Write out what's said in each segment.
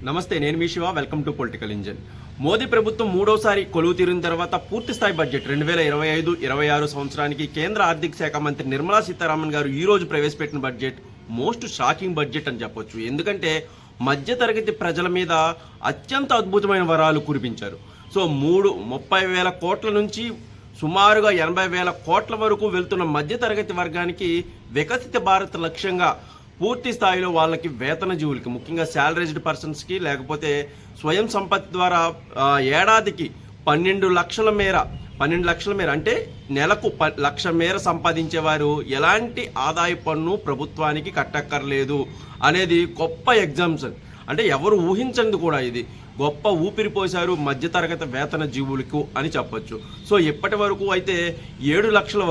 నమస్తే, నేను మీ Shiva. Welcome to political engine. Modi ప్రభుత్వం మూడోసారి కొలువు తీరిన తర్వాత పూర్తిస్థాయి బడ్జెట్ 2025-26 సంవత్సరానికి కేంద్ర ఆర్థిక శాఖ మంత్రి నిర్మలా సీతారామన్ గారు ఈ రోజు ప్రవేశపెట్టిన బడ్జెట్ మోస్ట్ షాకింగ్ బడ్జెట్ అని చెప్పొచ్చు. ఎందుకంటే మధ్యతరగతి ప్రజల మీద అత్యంత అద్భుతమైన వరాలు కురిపించారు. సో 30,000 కోట్ల నుంచి సుమారుగా 80,000 కోట్ల వరకు వెళ్తున్న మధ్యతరగతి వర్గానికి వికసిత భారత్ లక్ష్యంగా పూర్తి స్థాయిలో వాళ్ళకి వేతన జీవులకి, ముఖ్యంగా శాలరైజ్డ్ పర్సన్స్కి, లేకపోతే స్వయం సంపత్తి ద్వారా ఏడాదికి 12 లక్షల మేర అంటే నెలకు 1 లక్ష మేర సంపాదించేవారు ఎలాంటి ఆదాయ పన్ను ప్రభుత్వానికి కట్టక్కర్లేదు అనేది గొప్ప ఎగ్జాంప్షన్. అంటే ఎవరు ఊహించండి కూడా ఇది గొప్ప ఊపిరి పోశారు మధ్యతరగతి వేతన జీవులకు అని చెప్పొచ్చు. సో ఇప్పటి వరకు అయితే 7 లక్షల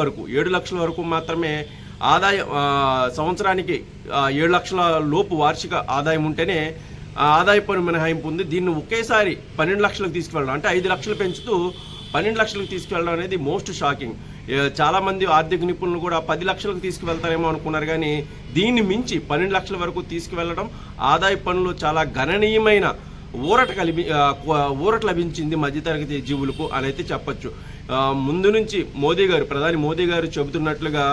వరకు మాత్రమే ఆదాయం, సంవత్సరానికి 7 లక్షల లోపు వార్షిక ఆదాయం ఉంటేనే ఆదాయ పన్ను మినహాయింపు ఉంది. దీన్ని ఒకేసారి 12 లక్షలకు తీసుకువెళ్ళడం, అంటే 5 లక్షలు పెంచుతూ 12 లక్షలకు తీసుకువెళ్ళడం అనేది మోస్ట్ షాకింగ్. చాలామంది ఆర్థిక నిపుణులు కూడా 10 లక్షలకు తీసుకువెళ్తారేమో అనుకున్నారు, కానీ దీన్ని మించి 12 లక్షల వరకు తీసుకువెళ్ళడం ఆదాయ పన్నులు చాలా గణనీయమైన ఊరట లభించింది మధ్యతరగతి జీవులకు అని అయితే చెప్పచ్చు. ముందు నుంచి ప్రధాని మోదీ గారు చెబుతున్నట్లుగా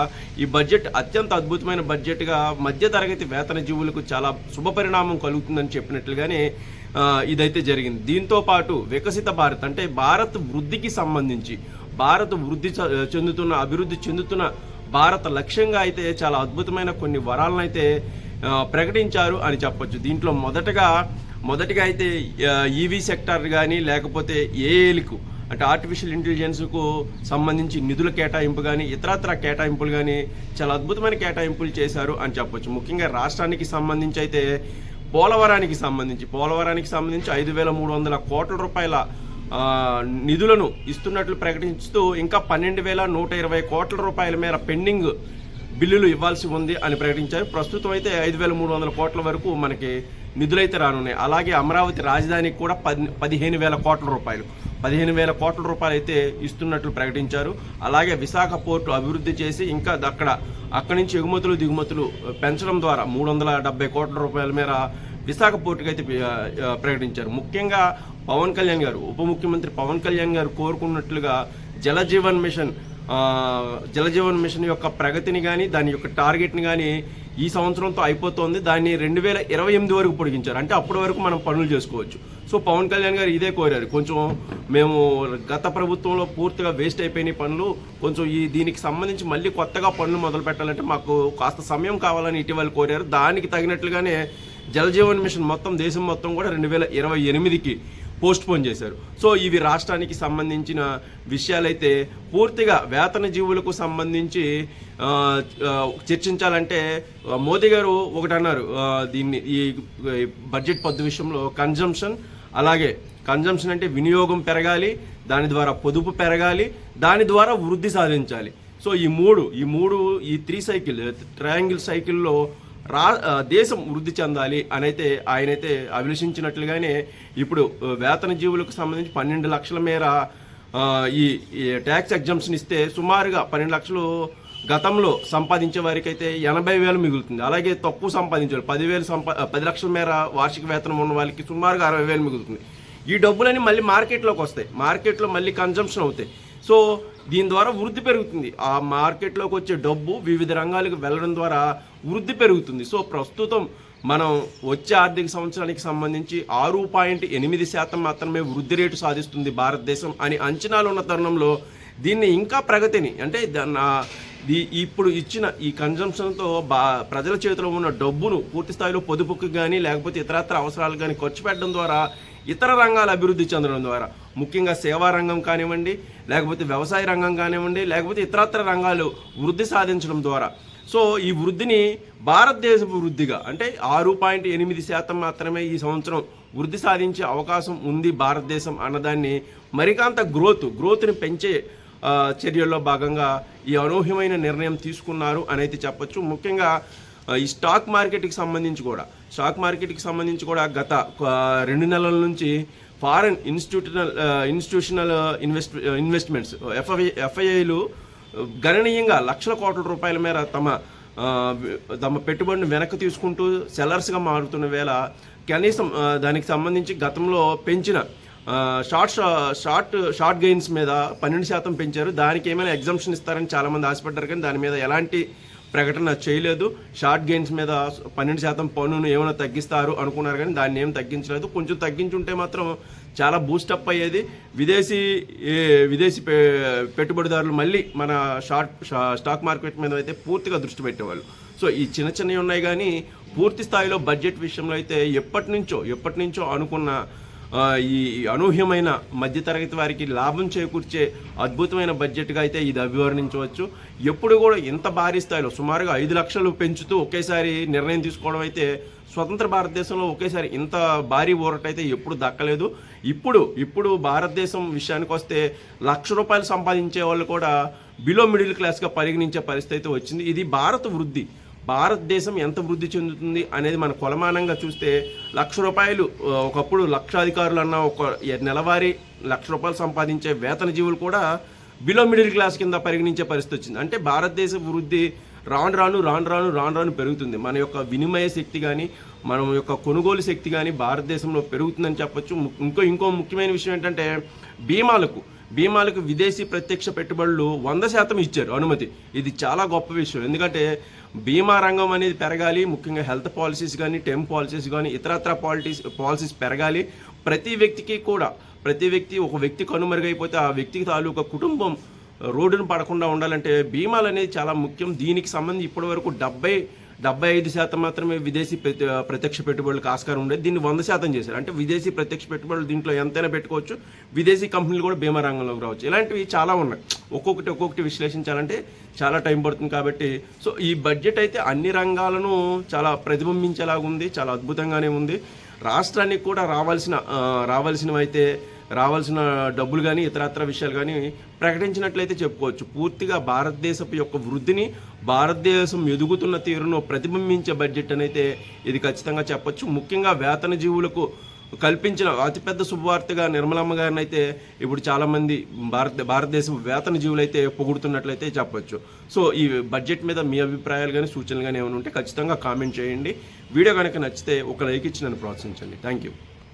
ఈ బడ్జెట్ అత్యంత అద్భుతమైన బడ్జెట్గా మధ్యతరగతి వేతన జీవులకు చాలా శుభపరిణామం కలుగుతుందని చెప్పినట్లుగానే ఇదైతే జరిగింది. దీంతో పాటు వికసిత భారత్, అంటే భారత్ వృద్ధికి సంబంధించి అభివృద్ధి చెందుతున్న భారత లక్ష్యంగా అయితే చాలా అద్భుతమైన కొన్ని వరాలను అయితే ప్రకటించారు అని చెప్పొచ్చు. దీంట్లో మొదటిగా అయితే ఈవీ సెక్టార్ కానీ, లేకపోతే ఏఏలకు అంటే ఆర్టిఫిషియల్ ఇంటెలిజెన్స్కు సంబంధించి నిధుల కేటాయింపు కానీ, ఇతరత్ర కేటాయింపులు కానీ చాలా అద్భుతమైన కేటాయింపులు చేశారు అని చెప్పొచ్చు. ముఖ్యంగా రాష్ట్రానికి సంబంధించి అయితే పోలవరానికి సంబంధించి 5,300 కోట్ల రూపాయల నిధులను ఇస్తున్నట్లు ప్రకటిస్తూ ఇంకా 12,120 కోట్ల రూపాయల మేర పెండింగ్ బిల్లులు ఇవ్వాల్సి ఉంది అని ప్రకటించారు. ప్రస్తుతం అయితే 5,300 కోట్ల వరకు మనకి నిధులైతే రానున్నాయి. అలాగే అమరావతి రాజధానికి కూడా 15,000 కోట్ల రూపాయలు అయితే ఇస్తున్నట్లు ప్రకటించారు. అలాగే విశాఖ పోర్టు అభివృద్ధి చేసి ఇంకా అక్కడి నుంచి ఎగుమతులు దిగుమతులు పెంచడం ద్వారా 370 కోట్ల రూపాయల మేర విశాఖ పోర్టుకు అయితే ప్రకటించారు. ముఖ్యంగా ఉప ముఖ్యమంత్రి పవన్ కళ్యాణ్ గారు కోరుకున్నట్లుగా జలజీవన్ మిషన్ యొక్క ప్రగతిని కానీ, దాని యొక్క టార్గెట్ని కానీ ఈ సంవత్సరంతో అయిపోతుంది. దాన్ని 2028 వరకు పొడిగించారు. అంటే అప్పటి వరకు మనం పనులు చేసుకోవచ్చు. సో పవన్ కళ్యాణ్ గారు ఇదే కోరారు. కొంచెం మేము గత ప్రభుత్వంలో పూర్తిగా వేస్ట్ అయిపోయిన పనులు, కొంచెం దీనికి సంబంధించి మళ్ళీ కొత్తగా పనులు మొదలు పెట్టాలంటే మాకు కాస్త సమయం కావాలని ఇటీవల కోరారు. దానికి తగినట్లుగానే జలజీవన్ మిషన్ దేశం మొత్తం కూడా 2028కి పోస్ట్ పోన్ చేశారు. సో ఇవి రాష్ట్రానికి సంబంధించిన విషయాలైతే పూర్తిగా వేతన జీవులకు సంబంధించి చర్చించాలంటే మోదీ గారు ఒకటి అన్నారు, ఈ బడ్జెట్ పద్దు విషయంలో కన్జంప్షన్ అంటే వినియోగం పెరగాలి, దాని ద్వారా పొదుపు పెరగాలి, దాని ద్వారా వృద్ధి సాధించాలి. సో ఈ 3 ట్రయాంగిల్ సైకిల్లో దేశం వృద్ధి చెందాలి అనైతే ఆయనైతే అభిలషించినట్లుగానే ఇప్పుడు వేతన జీవులకు సంబంధించి 12 లక్షల మేర ఈ ట్యాక్స్ ఎగ్జంప్షన్ ఇస్తే సుమారుగా 12 లక్షలు గతంలో సంపాదించే వారికి అయితే 80,000 మిగులుతుంది. అలాగే తక్కువ సంపాదించారు 10 లక్షల మేర వార్షిక వేతనం ఉన్న వాళ్ళకి సుమారుగా 60,000 మిగులుతుంది. ఈ డబ్బులని మళ్ళీ మార్కెట్లోకి వస్తాయి, మార్కెట్లో మళ్ళీ కన్జంప్షన్ అవుతాయి. సో దీని ద్వారా వృద్ధి పెరుగుతుంది. ఆ మార్కెట్లోకి వచ్చే డబ్బు వివిధ రంగాలకు వెళ్ళడం ద్వారా వృద్ధి పెరుగుతుంది. సో ప్రస్తుతం మనం వచ్చే ఆర్థిక సంవత్సరానికి సంబంధించి 6.8% మాత్రమే వృద్ధి రేటు సాధిస్తుంది భారతదేశం అని అంచనాలు ఉన్న తరుణంలో దీన్ని ఇంకా ప్రగతిని, అంటే ఇప్పుడు ఇచ్చిన ఈ కన్జంప్షన్తో ప్రజల చేతిలో ఉన్న డబ్బును పూర్తి స్థాయిలో పొదుపుకు కానీ, లేకపోతే ఇతరత్ర అవసరాలు కానీ ఖర్చు పెట్టడం ద్వారా ఇతర రంగాల అభివృద్ధి చెందడం ద్వారా, ముఖ్యంగా సేవా రంగం కానివ్వండి, లేకపోతే వ్యవసాయ రంగం కానివ్వండి, లేకపోతే ఇతరత్ర రంగాలు వృద్ధి సాధించడం ద్వారా, సో ఈ వృద్ధిని భారతదేశపు వృద్ధిగా, అంటే 6.8% మాత్రమే ఈ సంవత్సరం వృద్ధి సాధించే అవకాశం ఉంది భారతదేశం అన్నదాన్ని మరికాంత గ్రోత్ని పెంచే చర్యల్లో భాగంగా ఈ అనూహ్యమైన నిర్ణయం తీసుకున్నారు అని అయితే చెప్పచ్చు. ముఖ్యంగా ఈ స్టాక్ మార్కెట్కి సంబంధించి కూడా గత 2 నెలల నుంచి ఫారెన్ ఇన్స్టిట్యూషనల్ ఇన్వెస్ట్మెంట్స్ ఎఫ్ఐఐలు గణనీయంగా లక్షల కోట్ల రూపాయల మేర తమ పెట్టుబడిని వెనక్కి తీసుకుంటూ సెల్లర్స్గా మారుతున్న వేళ కనీసం దానికి సంబంధించి గతంలో పెంచిన షార్ట్ గెయిన్స్ మీద 12% పెంచారు. దానికి ఏమైనా ఎగ్జంప్షన్ ఇస్తారని చాలామంది ఆశపడ్డారు, కానీ దాని మీద ఎలాంటి ప్రకటన చేయలేదు. షార్ట్ గెయిన్స్ మీద 12% పన్నును ఏమైనా తగ్గిస్తారు అనుకున్నారు, కానీ దాన్ని ఏం తగ్గించలేదు. కొంచెం తగ్గించుంటే మాత్రం చాలా బూస్టప్ అయ్యేది. విదేశీ పెట్టుబడిదారులు మళ్ళీ మన స్టాక్ మార్కెట్ మీద అయితే పూర్తిగా దృష్టి పెట్టేవాళ్ళు. సో ఈ చిన్నవి ఉన్నాయి, కానీ పూర్తి స్థాయిలో బడ్జెట్ విషయంలో అయితే ఎప్పటి నుంచో అనుకున్న ఈ అనూహ్యమైన మధ్యతరగతి వారికి లాభం చేకూర్చే అద్భుతమైన బడ్జెట్గా అయితే ఇది అభివర్ణించవచ్చు. ఎప్పుడు కూడా ఇంత భారీ స్థాయిలో సుమారుగా 5 లక్షలు పెంచుతూ ఒకేసారి నిర్ణయం తీసుకోవడం అయితే స్వతంత్ర భారతదేశంలో ఒకేసారి ఇంత భారీ ఊరట అయితే ఎప్పుడు దక్కలేదు. ఇప్పుడు భారతదేశం విషయానికి వస్తే ₹1,00,000 సంపాదించే వాళ్ళు కూడా బిలో మిడిల్ క్లాస్గా పరిగణించే పరిస్థితి అయితే వచ్చింది. ఇది భారతదేశం ఎంత వృద్ధి చెందుతుంది అనేది మన కొలమానంగా చూస్తే ₹1,00,000 ఒకప్పుడు లక్షాధికారులు అన్న ఒక నెలవారీ ₹1,00,000 సంపాదించే వేతన జీవులు కూడా బిలో మిడిల్ క్లాస్ కింద పరిగణించే పరిస్థితి వచ్చింది. అంటే భారతదేశ వృద్ధి రాను పెరుగుతుంది. మన యొక్క వినిమయ శక్తి కానీ మన యొక్క కొనుగోలు శక్తి కానీ భారతదేశంలో పెరుగుతుందని చెప్పొచ్చు. ఇంకో ముఖ్యమైన విషయం ఏంటంటే బీమాలకు విదేశీ ప్రత్యక్ష పెట్టుబడులు 100% ఇచ్చారు అనుమతి. ఇది చాలా గొప్ప విషయం, ఎందుకంటే బీమా రంగం అనేది పెరగాలి. ముఖ్యంగా హెల్త్ పాలసీస్ కానీ టెర్మ్ పాలసీస్ కానీ ఇతరత్ర పాలసీస్ పెరగాలి. ప్రతి వ్యక్తి ఒక వ్యక్తి కనుమరుగైపోతే ఆ వ్యక్తికి తాలూకా కుటుంబం రోడ్డును పడకుండా ఉండాలంటే బీమాలు అనేది చాలా ముఖ్యం. దీనికి సంబంధించి ఇప్పటివరకు 75% మాత్రమే విదేశీ ప్రత్యక్ష పెట్టుబడులకు ఆస్కారం ఉండేది. దీన్ని 100% చేశారు. అంటే విదేశీ ప్రత్యక్ష పెట్టుబడులు దీంట్లో ఎంతైనా పెట్టుకోవచ్చు. విదేశీ కంపెనీలు కూడా బీమా రంగంలోకి రావచ్చు. ఇలాంటివి చాలా ఉన్నాయి. ఒక్కొక్కటి విశ్లేషించాలంటే చాలా టైం పడుతుంది. కాబట్టి సో ఈ బడ్జెట్ అయితే అన్ని రంగాలను చాలా ప్రతిబింబించేలాగా ఉంది. చాలా అద్భుతంగానే ఉంది. రాష్ట్రానికి కూడా రావాల్సిన డబ్బులు కానీ ఇతరత్ర విషయాలు కానీ ప్రకటించినట్లయితే చెప్పుకోవచ్చు. పూర్తిగా భారతదేశపు యొక్క వృద్ధిని, భారతదేశం ఎదుగుతున్న తీరును ప్రతిబింబించే బడ్జెట్ అనైతే ఇది ఖచ్చితంగా చెప్పొచ్చు. ముఖ్యంగా వేతన జీవులకు కల్పించిన అతిపెద్ద శుభవార్తగా నిర్మలమ్మ గారిని అయితే ఇప్పుడు చాలామంది భారతదేశం వేతన జీవులు అయితే పొగుడుతున్నట్లయితే చెప్పొచ్చు. సో ఈ బడ్జెట్ మీద మీ అభిప్రాయాలు కానీ సూచనలు కానీ ఏమైనా ఉంటే ఖచ్చితంగా కామెంట్ చేయండి. వీడియో కనుక నచ్చితే ఒక లైక్ ఇచ్చి నన్ను ప్రోత్సహించండి. Thank you.